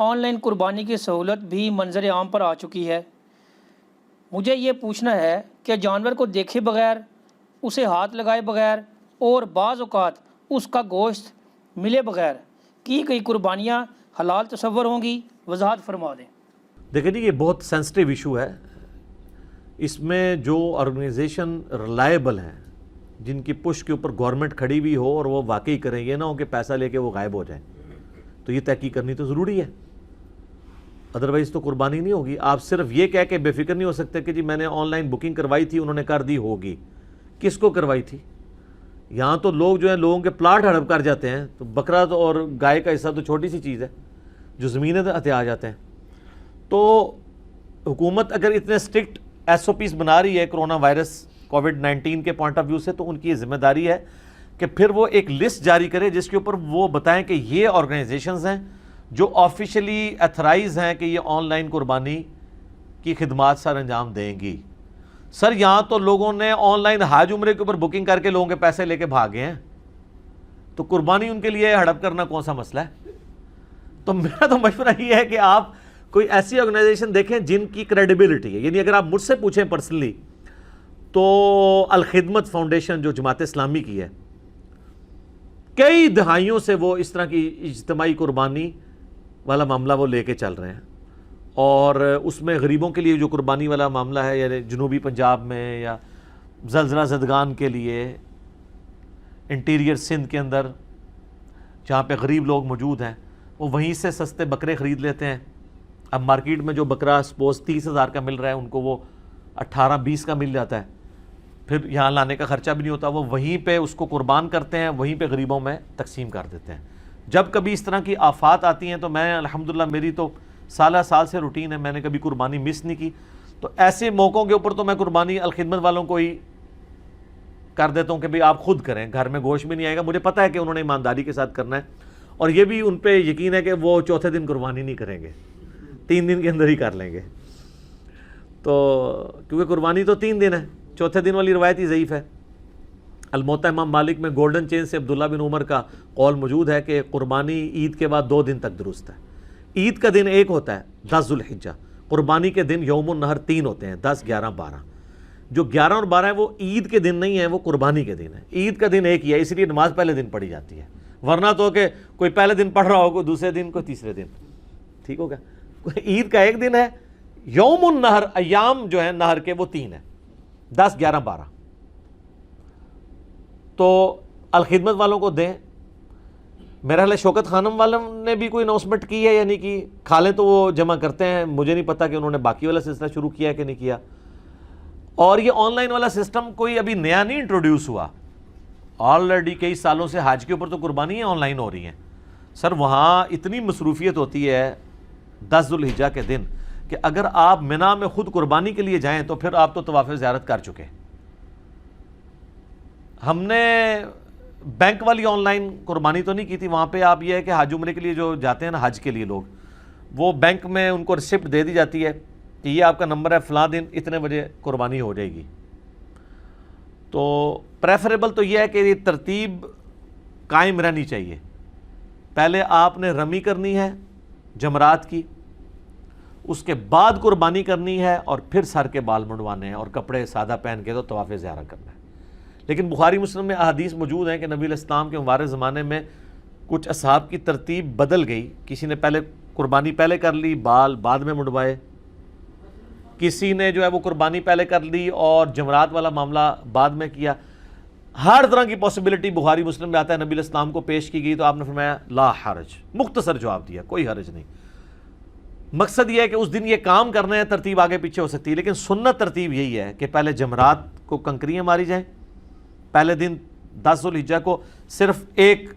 On line قربانی کی سہولت بھی منظر عام پر آ چکی ہے۔ مجھے یہ پوچھنا ہے کہ جانور کو دیکھے بغیر، اسے ہاتھ لگائے بغیر اور بعض اوقات اس کا گوشت ملے بغیر کی گئی قربانیاں حلال تصور ہوں گی؟ وضاحت فرما دیں۔ دیکھیں جی، یہ بہت سینسٹیو ایشو ہے۔ اس میں جو آرگنائزیشن ریلائبل ہیں، جن کی پش کے اوپر گورنمنٹ کھڑی بھی ہو اور وہ واقعی کریں، یہ نہ ہو کہ پیسہ لے کے وہ غائب ہو جائیں، تو یہ تحقیق کرنی تو ضروری ہے، ادروائز تو قربانی نہیں ہوگی۔ آپ صرف یہ کہہ کے بے فکر نہیں ہو سکتے کہ جی میں نے آن لائن بکنگ کروائی تھی، انہوں نے کر دی ہوگی۔ کس کو کروائی تھی؟ یہاں تو لوگ جو ہیں لوگوں کے پلاٹ ہڑپ کر جاتے ہیں، تو بکرا تو اور گائے کا حصہ تو چھوٹی سی چیز ہے جو زمینیں ہتھے آ جاتے ہیں۔ تو حکومت اگر اتنے اسٹرکٹ ایس او پیز بنا رہی ہے کرونا وائرس کووڈ-19 کے پوائنٹ آف ویو سے، تو ان کی یہ ذمہ داری ہے کہ پھر وہ ایک لسٹ جاری کرے جس کے اوپر وہ بتائیں کہ یہ آرگنائزیشنز ہیں جو آفیشلی ایتھرائز ہیں کہ یہ آن لائن قربانی کی خدمات سر انجام دیں گی۔ سر یہاں تو لوگوں نے آن لائن حج عمرے کے اوپر بکنگ کر کے لوگوں کے پیسے لے کے بھاگے ہیں، تو قربانی ان کے لیے ہڑپ کرنا کون سا مسئلہ ہے؟ تو میرا تو مشورہ یہ ہے کہ آپ کوئی ایسی آرگنائزیشن دیکھیں جن کی کریڈیبلٹی ہے۔ یعنی اگر آپ مجھ سے پوچھیں پرسنلی تو الخدمت فاؤنڈیشن جو جماعت اسلامی کی ہے، کئی دہائیوں سے وہ اس طرح کی اجتماعی قربانی والا معاملہ وہ لے کے چل رہے ہیں، اور اس میں غریبوں کے لیے جو قربانی والا معاملہ ہے، یعنی جنوبی پنجاب میں یا زلزلہ زدگان کے لیے انٹیریئر سندھ کے اندر جہاں پہ غریب لوگ موجود ہیں، وہ وہیں سے سستے بکرے خرید لیتے ہیں۔ اب مارکیٹ میں جو بکرا سپوز 30,000 کا مل رہا ہے، ان کو وہ 18-20 کا مل جاتا ہے، پھر یہاں لانے کا خرچہ بھی نہیں ہوتا، وہ وہیں پہ اس کو قربان کرتے ہیں، وہیں پہ غریبوں میں تقسیم کر دیتے ہیں۔ جب کبھی اس طرح کی آفات آتی ہیں تو میں الحمدللہ میری تو سالہ سال سے روٹین ہے، میں نے کبھی قربانی مس نہیں کی، تو ایسے موقعوں کے اوپر تو میں قربانی الخدمت والوں کو ہی کر دیتا ہوں کہ بھئی آپ خود کریں، گھر میں گوشت بھی نہیں آئے گا، مجھے پتہ ہے کہ انہوں نے ایمانداری کے ساتھ کرنا ہے، اور یہ بھی ان پہ یقین ہے کہ وہ چوتھے دن قربانی نہیں کریں گے، 3 دن کے اندر ہی کر لیں گے، تو کیونکہ قربانی تو 3 دن ہے، چوتھے دن والی روایت ہی ضعیف ہے۔ الموطا امام مالک میں گولڈن چین سے عبداللہ بن عمر کا قول موجود ہے کہ قربانی عید کے بعد 2 دن تک درست ہے۔ عید کا دن ایک ہوتا ہے 10 ذوالحجہ، قربانی کے دن یوم النحر 3 ہوتے ہیں، 10، 11، 12۔ جو 11 اور 12 ہے وہ عید کے دن نہیں ہیں، وہ قربانی کے دن ہے۔ عید کا دن ایک ہی ہے، اس لیے نماز پہلے دن پڑھی جاتی ہے، ورنہ تو کہ کوئی پہلے دن پڑھ رہا ہو، کوئی دوسرے دن، کوئی تیسرے دن، ٹھیک ہو گیا۔ عید کا ایک دن ہے، یوم النحر، ایام جو ہیں نہر کے وہ 3 ہیں، 10، 11، 12۔ تو الخدمت والوں کو دیں۔ میرا خیال ہے شوکت خانم والوں نے بھی کوئی اناؤنسمنٹ کی ہے یا نہیں کی، کھالیں تو وہ جمع کرتے ہیں، مجھے نہیں پتا کہ انہوں نے باقی والا سلسلہ شروع کیا ہے کہ نہیں کیا۔ اور یہ آن لائن والا سسٹم کوئی ابھی نیا نہیں انٹروڈیوس ہوا، آلریڈی کئی سالوں سے حج کے اوپر تو قربانیاں آن لائن ہو رہی ہیں۔ سر وہاں اتنی مصروفیت ہوتی ہے 10 ذوالحجہ کے دن کہ اگر آپ منا میں خود قربانی کے لیے جائیں تو پھر آپ تو طواف زیارت کر چکے۔ ہم نے بینک والی آن لائن قربانی تو نہیں کی تھی، وہاں پہ آپ یہ ہے کہ حج عمرے کے لیے جو جاتے ہیں نا حج کے لیے لوگ، وہ بینک میں ان کو ریسپٹ دے دی جاتی ہے کہ یہ آپ کا نمبر ہے، فلاں دن اتنے بجے قربانی ہو جائے گی۔ تو پریفریبل تو یہ ہے کہ یہ ترتیب قائم رہنی چاہیے، پہلے آپ نے رمی کرنی ہے جمرات کی، اس کے بعد قربانی کرنی ہے، اور پھر سر کے بال منڈوانے ہیں اور کپڑے سادہ پہن کے تو طواف زیارت کرنا ہے۔ لیکن بخاری مسلم میں احادیث موجود ہیں کہ نبی علیہ السلام کے مبارک زمانے میں کچھ اصحاب کی ترتیب بدل گئی، کسی نے پہلے قربانی پہلے کر لی، بال بعد میں منڈوائے، کسی نے جو ہے وہ قربانی پہلے کر لی اور جمرات والا معاملہ بعد میں کیا۔ ہر طرح کی پاسبلٹی بخاری مسلم میں آتا ہے، نبی علیہ السلام کو پیش کی گئی تو آپ نے فرمایا لا حرج، مختصر جواب دیا، کوئی حرج نہیں۔ مقصد یہ ہے کہ اس دن یہ کام کرنا ہے، ترتیب آگے پیچھے ہو سکتی ہے، لیکن سنت ترتیب یہی ہے کہ پہلے جمرات کو کنکریاں ماری جائیں، پہلے دن 10 ذوالحجہ کو صرف ایک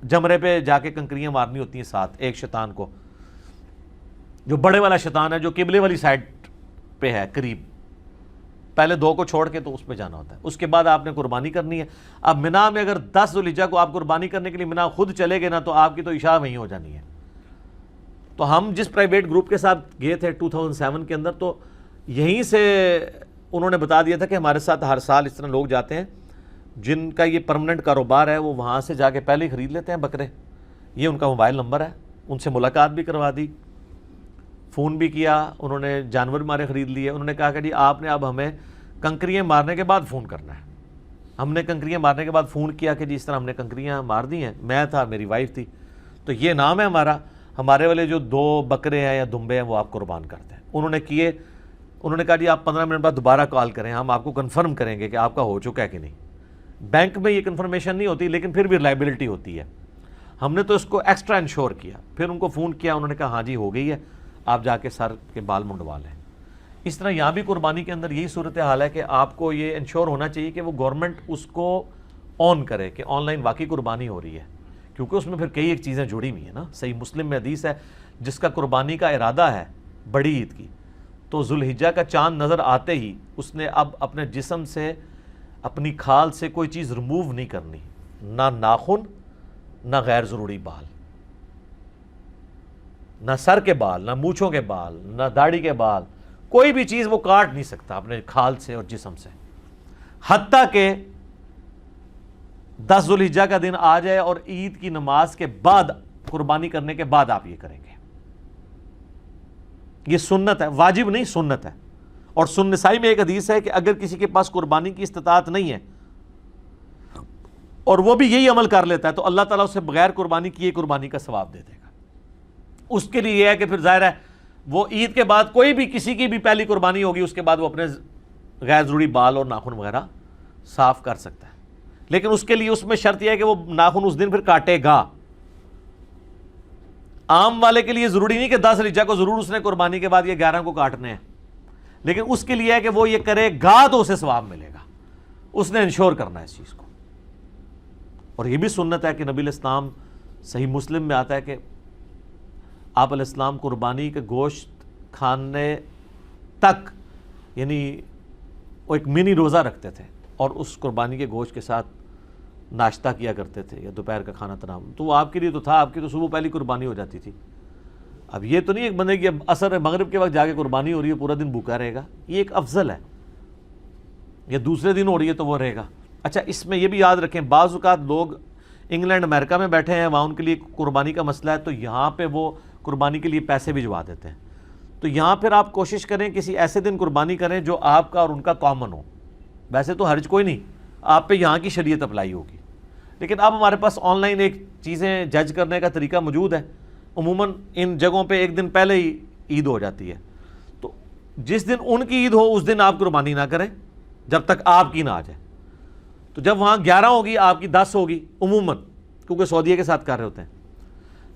جمرے پہ جا کے کنکریاں مارنی ہوتی ہیں، ساتھ ایک شیطان کو، جو بڑے والا شیطان ہے جو قبلے والی سائڈ پہ ہے قریب، پہلے 2 کو چھوڑ کے تو اس پہ جانا ہوتا ہے، اس کے بعد آپ نے قربانی کرنی ہے۔ اب منا میں اگر 10 ذوالحجہ کو آپ قربانی کرنے کے لیے منا خود چلے گئے نا تو آپ کی تو عشاء وہیں ہو جانی ہے۔ تو ہم جس پرائیویٹ گروپ کے ساتھ گئے تھے 2007 کے اندر، تو یہیں سے انہوں نے بتا دیا تھا کہ ہمارے ساتھ ہر سال اس طرح لوگ جاتے ہیں جن کا یہ پرمننٹ کاروبار ہے، وہ وہاں سے جا کے پہلے ہی خرید لیتے ہیں بکرے، یہ ان کا موبائل نمبر ہے، ان سے ملاقات بھی کروا دی, فون بھی کیا, انہوں نے جانور ہمارے خرید لیے. انہوں نے کہا کہ جی آپ نے اب ہمیں کنکریاں مارنے کے بعد فون کرنا ہے. ہم نے کنکریاں مارنے کے بعد فون کیا کہ جی اس طرح ہم نے کنکریاں مار دی ہیں, میں تھا, میری وائف تھی, تو یہ نام ہے ہمارا, ہمارے والے جو 2 بکرے ہیں یا دمبے ہیں وہ آپ قربان کرتے ہیں. انہوں نے کیے. انہوں نے کہا جی آپ 15 منٹ بعد دوبارہ کال کریں, ہم آپ کو کنفرم کریں گے کہ آپ کا ہو چکا ہے کہ نہیں. بینک میں یہ کنفرمیشن نہیں ہوتی, لیکن پھر بھی ریلائبلٹی ہوتی ہے. ہم نے تو اس کو ایکسٹرا انشور کیا. پھر ان کو فون کیا, انہوں نے کہا ہاں جی ہو گئی ہے, آپ جا کے سر کے بال منڈوا لیں. اس طرح یہاں بھی قربانی کے اندر یہی صورتحال ہے کہ آپ کو یہ انشور ہونا چاہیے کہ وہ گورنمنٹ اس کو آن کرے کہ آن لائن واقعی قربانی ہو رہی ہے, کیونکہ اس میں پھر کئی ایک چیزیں جڑی ہوئی ہیں نا. صحیح مسلم میں حدیث ہے, جس کا قربانی کا ارادہ ہے بڑی عید کی, تو ذوالحجہ کا چاند نظر آتے ہی اس نے اب اپنے جسم سے, اپنی کھال سے کوئی چیز ریموو نہیں کرنی, نہ ناخن, نہ غیر ضروری بال, نہ سر کے بال, نہ مونچھوں کے بال, نہ داڑھی کے بال, کوئی بھی چیز وہ کاٹ نہیں سکتا اپنے کھال سے اور جسم سے, حتیٰ کہ 10 ذوالحجہ کا دن آ جائے اور عید کی نماز کے بعد, قربانی کرنے کے بعد آپ یہ کریں گے. یہ سنت ہے, واجب نہیں, سنت ہے. اور سنن نسائی میں ایک حدیث ہے کہ اگر کسی کے پاس قربانی کی استطاعت نہیں ہے اور وہ بھی یہی عمل کر لیتا ہے تو اللہ تعالیٰ اسے بغیر قربانی کیے قربانی کا ثواب دے دے گا. اس کے لیے یہ ہے کہ پھر ظاہر ہے وہ عید کے بعد کوئی بھی کسی کی بھی پہلی قربانی ہوگی, اس کے بعد وہ اپنے غیر ضروری بال اور ناخن وغیرہ صاف کر سکتا ہے, لیکن اس کے لیے اس میں شرط یہ ہے کہ وہ ناخن اس دن پھر کاٹے گا. عام والے کے لیے ضروری نہیں کہ 10 ذوالحجہ کو ضرور اس نے قربانی کے بعد یہ 11 کو کاٹنے ہیں, لیکن اس کے لیے ہے کہ وہ یہ کرے گا تو اسے ثواب ملے گا, اس نے انشور کرنا ہے اس چیز کو. اور یہ بھی سنت ہے کہ نبی علیہ السلام, صحیح مسلم میں آتا ہے کہ آپ علیہ السلام قربانی کے گوشت کھانے تک, یعنی وہ ایک منی روزہ رکھتے تھے اور اس قربانی کے گوشت کے ساتھ ناشتہ کیا کرتے تھے یا دوپہر کا کھانا تناول. تو وہ آپ کے لیے تو تھا, آپ کی تو صبح پہلی قربانی ہو جاتی تھی. اب یہ تو نہیں ایک بندے کی اب عصر مغرب کے وقت جا کے قربانی ہو رہی ہے پورا دن بھوکا رہے گا, یہ ایک افضل ہے. یا دوسرے دن ہو رہی ہے تو وہ رہے گا. اچھا, اس میں یہ بھی یاد رکھیں, بعض اوقات لوگ انگلینڈ امریکہ میں بیٹھے ہیں, وہاں ان کے لیے قربانی کا مسئلہ ہے, تو یہاں پہ وہ قربانی کے لیے پیسے بھجوا دیتے ہیں. تو یہاں پھر آپ کوشش کریں کسی ایسے دن قربانی کریں جو آپ کا اور ان کا کامن ہو. ویسے تو حرج کوئی نہیں, آپ پہ یہاں کی شریعت اپلائی ہوگی, لیکن اب ہمارے پاس آن لائن ایک چیزیں جج کرنے کا طریقہ موجود ہے. عموماً ان جگہوں پہ ایک دن پہلے ہی عید ہو جاتی ہے, تو جس دن ان کی عید ہو اس دن آپ قربانی نہ کریں جب تک آپ کی نہ آ جائے. تو جب وہاں 11 ہوگی آپ کی 10 ہوگی عموماً, کیونکہ سعودیہ کے ساتھ کر رہے ہوتے ہیں.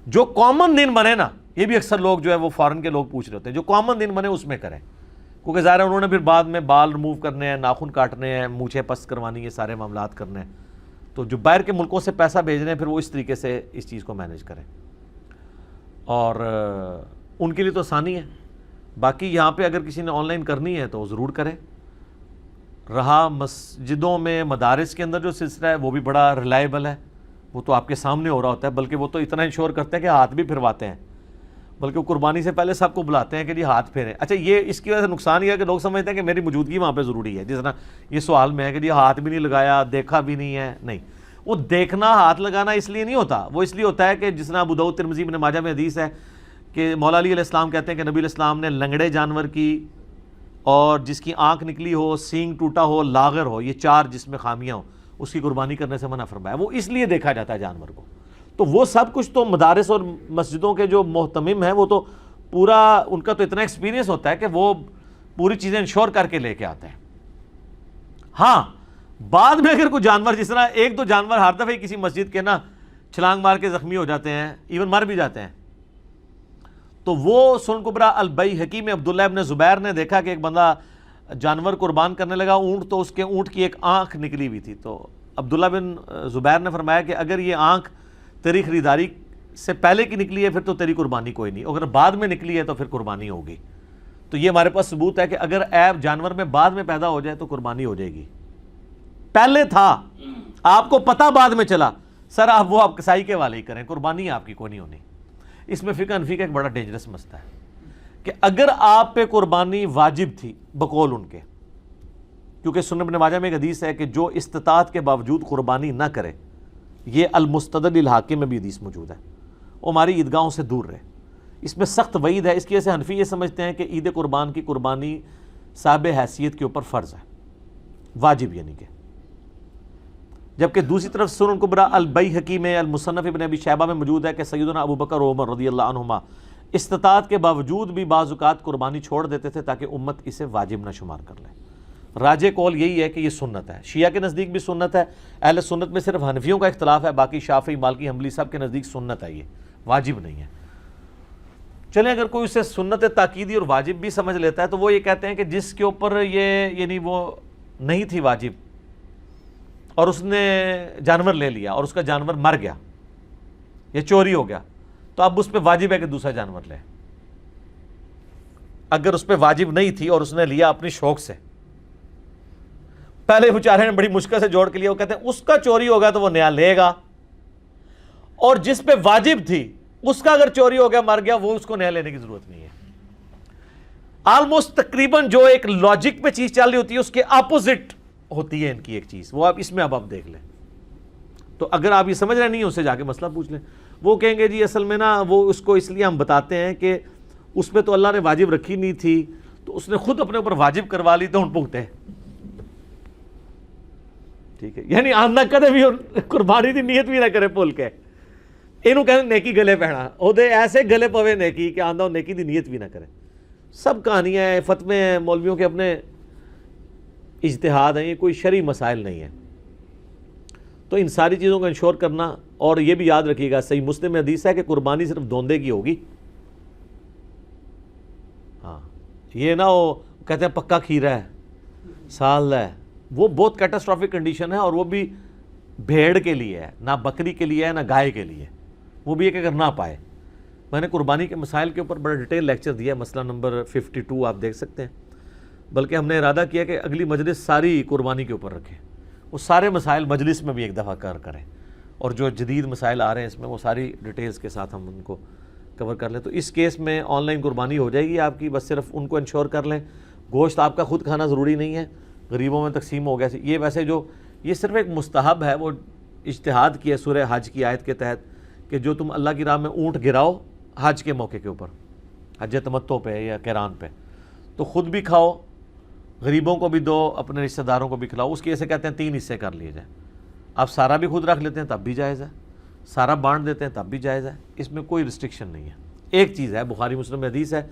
جو کامن دن بنے نا, یہ بھی اکثر لوگ جو ہے وہ فارن کے لوگ پوچھ رہے ہوتے ہیں, جو کامن دن بنے اس میں کریں, کیونکہ ظاہر ہے انہوں نے پھر بعد میں بال ریموو کرنے ہیں, ناخن کاٹنے ہیں, مونچھیں پست کروانی ہے, سارے معاملات کرنے ہیں. تو جو باہر کے ملکوں سے پیسہ بھیج رہے ہیں پھر وہ اس طریقے سے اس چیز کو مینیج کریں, اور ان کے لیے تو آسانی ہے. باقی یہاں پہ اگر کسی نے آن لائن کرنی ہے تو ضرور کریں. رہا مسجدوں میں, مدارس کے اندر جو سلسلہ ہے وہ بھی بڑا ریلائبل ہے, وہ تو آپ کے سامنے ہو رہا ہوتا ہے, بلکہ وہ تو اتنا انشور کرتے ہیں کہ ہاتھ بھی پھرواتے ہیں, بلکہ وہ قربانی سے پہلے سب کو بلاتے ہیں کہ جی ہاتھ پھیریں. اچھا, یہ اس کی وجہ سے نقصان یہ ہے کہ لوگ سمجھتے ہیں کہ میری موجودگی وہاں پہ ضروری ہے, جس طرح یہ سوال میں ہے کہ جی ہاتھ بھی نہیں لگایا, دیکھا بھی نہیں ہے. نہیں, وہ دیکھنا, ہاتھ لگانا اس لیے نہیں ہوتا, وہ اس لیے ہوتا ہے کہ جس طرح ابو داؤد, ترمذی, ابن ماجہ میں حدیث ہے کہ مولا علی علیہ السلام کہتے ہیں کہ نبی علیہ السلام نے لنگڑے جانور کی, اور جس کی آنکھ نکلی ہو, سینگ ٹوٹا ہو, لاغر ہو, یہ 4 جس میں خامیاں ہوں, اس کی قربانی کرنے سے منع فرمایا. وہ اس لیے دیکھا جاتا ہے جانور کو. تو وہ سب کچھ تو مدارس اور مسجدوں کے جو محتمم ہیں وہ تو پورا, ان کا تو اتنا ایکسپیرینس ہوتا ہے کہ وہ پوری چیزیں انشور کر کے لے کے آتے ہیں. ہاں, بعد میں اگر کوئی جانور, جس طرح 1-2 جانور ہر دفعہ کسی مسجد کے نا چھلانگ مار کے زخمی ہو جاتے ہیں, ایون مر بھی جاتے ہیں, تو وہ سنن کبریٰ البیہقی میں عبداللہ ابن زبیر نے دیکھا کہ ایک بندہ جانور قربان کرنے لگا, اونٹ, تو اس کے اونٹ کی ایک آنکھ نکلی ہوئی تھی. تو عبداللہ بن زبیر نے فرمایا کہ اگر یہ آنکھ تیری خریداری سے پہلے کی نکلی ہے پھر تو تیری قربانی کوئی نہیں, اگر بعد میں نکلی ہے تو پھر قربانی ہوگی. تو یہ ہمارے پاس ثبوت ہے کہ اگر عیب جانور میں بعد میں پیدا ہو جائے تو قربانی ہو جائے گی. پہلے تھا, آپ کو پتہ بعد میں چلا, سر آپ وہ آپ کسائی کے والے ہی کریں, قربانی آپ کی کوئی نہیں ہونی. اس میں فقہ حنفی کا ایک بڑا ڈینجرس مسئلہ ہے کہ اگر آپ پہ قربانی واجب تھی بقول ان کے, کیونکہ سنن ابن ماجہ میں ایک حدیث ہے کہ جو استطاعت کے باوجود قربانی نہ کرے, یہ المستدل الحاکم میں بھی حدیث موجود ہے, وہ ہماری عیدگاہوں سے دور رہے. اس میں سخت وعید ہے. اس کی وجہ سے حنفی یہ سمجھتے ہیں کہ عید قربان کی قربانی صاحب حیثیت کے اوپر فرض ہے, واجب یعنی کہ. جبکہ دوسری طرف سنن کبریٰ البیہقی میں, المصنف ابن ابی شیبہ میں موجود ہے کہ سیدنا ابو بکر و عمر رضی اللہ عنہما استطاعت کے باوجود بھی بعض اوقات قربانی چھوڑ دیتے تھے تاکہ امت اسے واجب نہ شمار کر لے. راجح قول یہی ہے کہ یہ سنت ہے. شیعہ کے نزدیک بھی سنت ہے. اہل سنت میں صرف حنفیوں کا اختلاف ہے, باقی شافعی, مالکی, حنبلی سب کے نزدیک سنت ہے, یہ واجب نہیں ہے. چلیں اگر کوئی اسے سنت تاکیدی اور واجب بھی سمجھ لیتا ہے تو وہ یہ کہتے ہیں کہ جس کے اوپر یہ یعنی وہ نہیں تھی واجب اور اس نے جانور لے لیا اور اس کا جانور مر گیا یا چوری ہو گیا, تو اب اس پہ واجب ہے کہ دوسرا جانور لے. اگر اس پہ واجب نہیں تھی اور اس نے لیا اپنی شوق سے, پہلے بیچارے نے بڑی مشکل سے جوڑ کے لیا, وہ کہتے ہیں اس کا چوری ہوگا تو وہ نیا لے گا, اور جس پہ واجب تھی اس کا اگر چوری ہو گیا مر گیا وہ اس کو نیا لینے کی ضرورت نہیں ہے. آلموسٹ تقریباً جو ایک لاجک پہ چیز چل رہی ہوتی ہے اس کے اپوزٹ ہوتی ہے ان کی ایک چیز, وہ آپ اس میں اب آپ دیکھ لیں. تو اگر آپ یہ سمجھ رہے نہیں ہیں اس سے جا کے مسئلہ پوچھ لیں. وہ کہیں گے جی اصل میں نا وہ اس کو اس لیے ہم بتاتے ہیں کہ اس پہ تو اللہ نے واجب رکھی نہیں تھی تو اس نے خود اپنے اوپر واجب کروا لی تو ہن بھگتے. ٹھیک ہے, یعنی آندہ کدے بھی قربانی دی نیت بھی نہ کرے بھول کے, اینو کہنے نیکی گلے پہنا, او دے ایسے گلے پوے نیکی کہ آندہ نیکی دی نیت بھی نہ کرے. سب کہانیاں ہیں, فتوے ہیں, مولویوں کے اپنے اجتہاد ہیں, یہ کوئی شرعی مسائل نہیں ہیں. تو ان ساری چیزوں کو انشور کرنا, اور یہ بھی یاد رکھیے گا صحیح مسلم میں حدیث ہے کہ قربانی صرف دوندے کی ہوگی. ہاں, یہ نہ وہ کہتے ہیں پکا کھیرا ہے, سال ہے, وہ بہت کیٹاسٹرافک کنڈیشن ہے, اور وہ بھی بھیڑ کے لیے ہے, نہ بکری کے لیے ہے نہ گائے کے لیے. وہ بھی ایک اگر نہ پائے. میں نے قربانی کے مسائل کے اوپر بڑا ڈیٹیل لیکچر دیا ہے, مسئلہ نمبر 52 آپ دیکھ سکتے ہیں. بلکہ ہم نے ارادہ کیا کہ اگلی مجلس ساری قربانی کے اوپر رکھیں, وہ سارے مسائل مجلس میں بھی ایک دفعہ کریں, اور جو جدید مسائل آ رہے ہیں اس میں وہ ساری ڈیٹیلز کے ساتھ ہم ان کو کور کر لیں. تو اس کیس میں آن لائن قربانی ہو جائے گی آپ کی, بس صرف ان کو انشور کر لیں. گوشت آپ کا خود کھانا ضروری نہیں ہے, غریبوں میں تقسیم ہو گیا. یہ ویسے جو یہ صرف ایک مستحب ہے, وہ اجتہاد کی ہے سورہ حج کی آیت کے تحت کہ جو تم اللہ کی راہ میں اونٹ گراؤ حج کے موقع کے اوپر, حج تمتع پہ یا قران پہ, تو خود بھی کھاؤ, غریبوں کو بھی دو, اپنے رشتہ داروں کو بھی کھلاؤ. اس کے ایسے کہتے ہیں 3 حصے کر لیے جائیں. آپ سارا بھی خود رکھ لیتے ہیں تب بھی جائز ہے, سارا بانٹ دیتے ہیں تب بھی جائز ہے, اس میں کوئی ریسٹرکشن نہیں ہے. ایک چیز ہے, بخاری مسلم میں حدیث ہے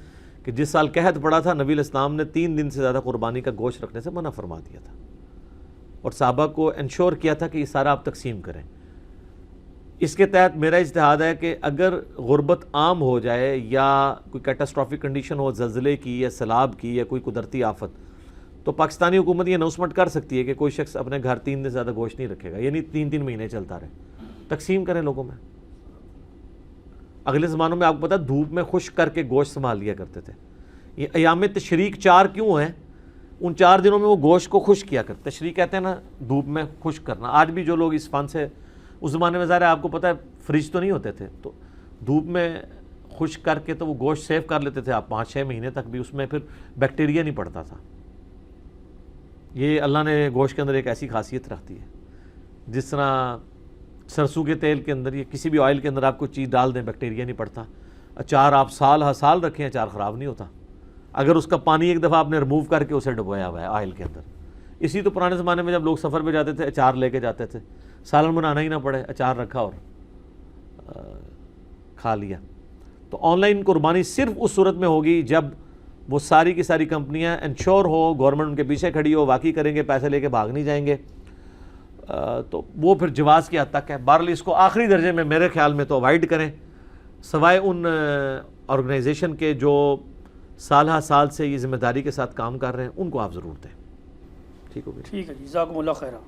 کہ جس سال قحط پڑا تھا نبی علیہ السلام نے 3 دن سے زیادہ قربانی کا گوشت رکھنے سے منع فرما دیا تھا, اور صحابہ کو انشور کیا تھا کہ یہ سارا آپ تقسیم کریں. اس کے تحت میرا اجتہاد ہے کہ اگر غربت عام ہو جائے یا کوئی کیٹاسٹرافک کنڈیشن ہو, زلزلے کی یا سیلاب کی یا کوئی قدرتی آفت, تو پاکستانی حکومت یہ اناؤنسمنٹ کر سکتی ہے کہ کوئی شخص اپنے گھر 3 دن سے زیادہ گوشت نہیں رکھے گا, یعنی 3 مہینے چلتا رہے. تقسیم کریں لوگوں میں. اگلے زمانوں میں آپ کو پتا دھوپ میں خشک کر کے گوشت سنبھال لیا کرتے تھے. یہ ایام تشریق 4 کیوں ہیں, ان 4 دنوں میں وہ گوشت کو خشک کیا کرتے. تشریق کہتے ہیں نا دھوپ میں خشک کرنا. آج بھی جو لوگ اس فن سے, اس زمانے میں ظاہر ہے آپ کو پتہ ہے فریج تو نہیں ہوتے تھے, تو دھوپ میں خشک کر کے تو وہ گوشت سیو کر لیتے تھے آپ 5-6 مہینے تک بھی, اس میں پھر بیکٹیریا نہیں پڑتا تھا. یہ اللہ نے گوشت کے اندر ایک ایسی خاصیت رکھتی ہے, جس طرح سرسوں کے تیل کے اندر یا کسی بھی آئل کے اندر آپ کو چیز ڈال دیں بیکٹیریا نہیں پڑتا. اچار آپ سال ہر سال رکھیں, اچار خراب نہیں ہوتا اگر اس کا پانی ایک دفعہ آپ نے ریموو کر کے اسے ڈبویا ہوا ہے آئل کے اندر. اسی تو پرانے زمانے میں جب لوگ سفر پہ جاتے تھے اچار لے کے جاتے تھے, سالن بنانا ہی نہ پڑے, اچار رکھا اور کھا لیا. تو آن لائن قربانی صرف اس صورت میں ہوگی جب وہ ساری کی ساری کمپنیاں انشور ہو, گورنمنٹ ان کے پیچھے کھڑی ہو, واقعی کریں گے, پیسے لے کے بھاگ نہیں جائیں گے, تو وہ پھر جواز کی حد تک ہے. بہرحال اس کو آخری درجے میں میرے خیال میں تو اوائڈ کریں, سوائے ان آرگنائزیشن کے جو سال ہر سال سے یہ ذمہ داری کے ساتھ کام کر رہے ہیں, ان کو آپ ضرور دیں. ٹھیک ہو گیا. ٹھیک ہے جی, جزاکم اللہ خیرہ.